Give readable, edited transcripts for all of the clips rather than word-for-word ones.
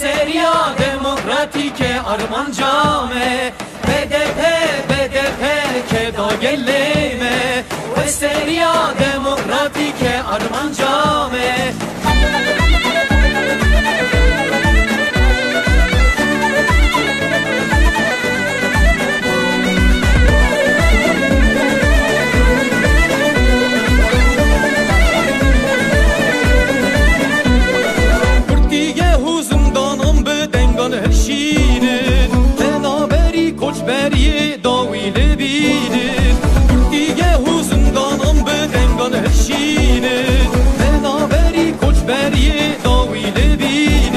سریا دموکراتیک آرمان جامه BDP که داگلیمه و سریا دموکراتیک آرمان جامه بری داویل بیدید دیگه حوزندانم به دنگان هشینید بنابری کچ بری داویل بیدید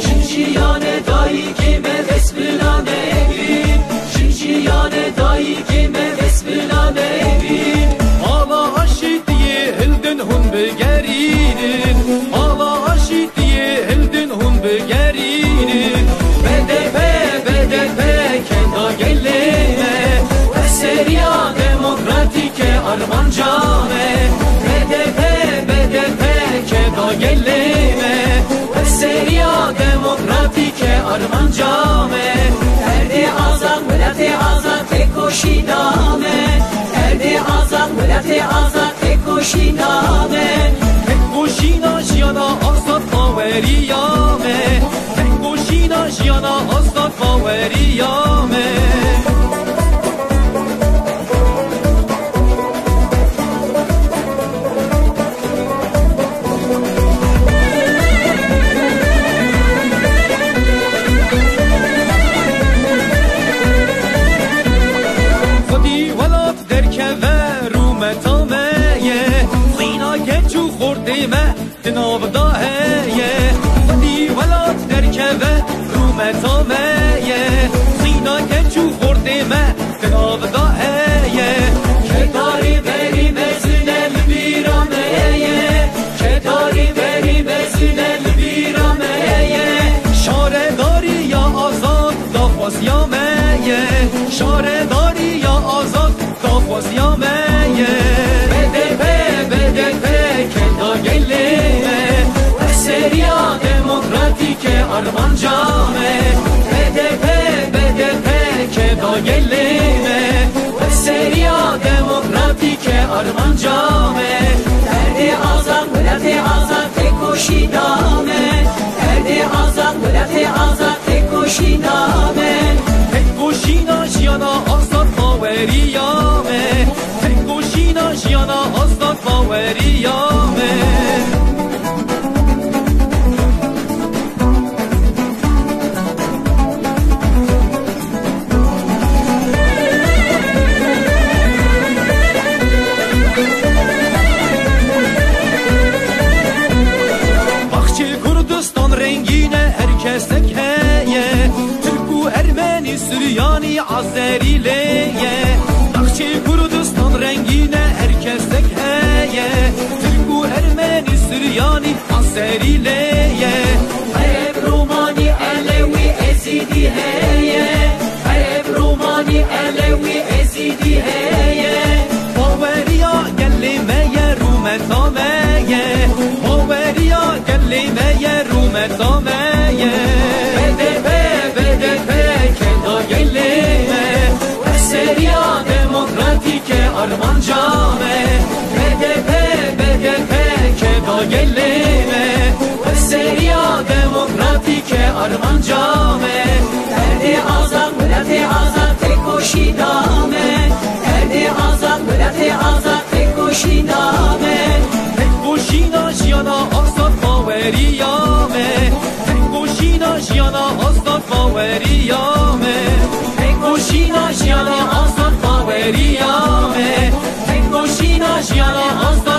شنشیان دایی که به بسملا نبید شنشیان دایی که به بسملا نبید حالا عشیدیه هلدن هون بگریدید حالا عشیدیه هلدن هون بگریدید سریا دموکراتیک آرمان جامه BDP که داگلیمه و سریا دموکراتیک آرمان جامه ارد آزاد ولایت آزاد تکوشی نامه ارد آزاد ولایت آزاد تکوشی نامه تکوشی ناشیانا آزاد باوریامه تکوشی ناشیانا آزاد باوریامه جناب داهیه خودی ولات درکبه رومتامه سینا که چو خوردیمه جناب داهیه که داری بری بزنل بیرامه که داری بری بزنل بیرامه شاره داری یا آزاد دافوزیامه شاره داری یا آزاد دافوزیامه BDP که داگلیمه و سریا دموکراتیک آرمان جامه BDP که داگلیمه و سریا دموکراتیک آرمان جامه درد آزاد ولایت آزاد تکوشی نامه درد آزاد ولایت آزاد تکوشی نامه تکوشی ناشیانا آزاد باوریامه تکوشی ناشیانا آزاد باوریامه بخش کردستان رنگینه هرکس تکهیه ترکو ارمنی سوریانی عزری لیه بخش کردستان رنگینه هرکس تکهیه ترکو ارمنی سوریانی عزری لیه عرب رومانی علوی ازیدی هیه عرب رومانی علوی ازیدی هیه باوریا گلیمه رومتامه باوریا گلیمه رومتامه BDP که داگلیمه و سریا دموکراتیک آرمان جامه BDP که داگلیمه و سریا دموکراتیک آرمان جامه درد آزاد ولایت آزاد تکوشی نامه درد آزاد ولایت آزاد تکوشی نامه تکوشی ناشیانا آزاد باوریامه تکوشی ناشیانا آزاد باوریامه تکوشی ناشیانا آزاد باوریامه تکوشی ناشیانا آزاد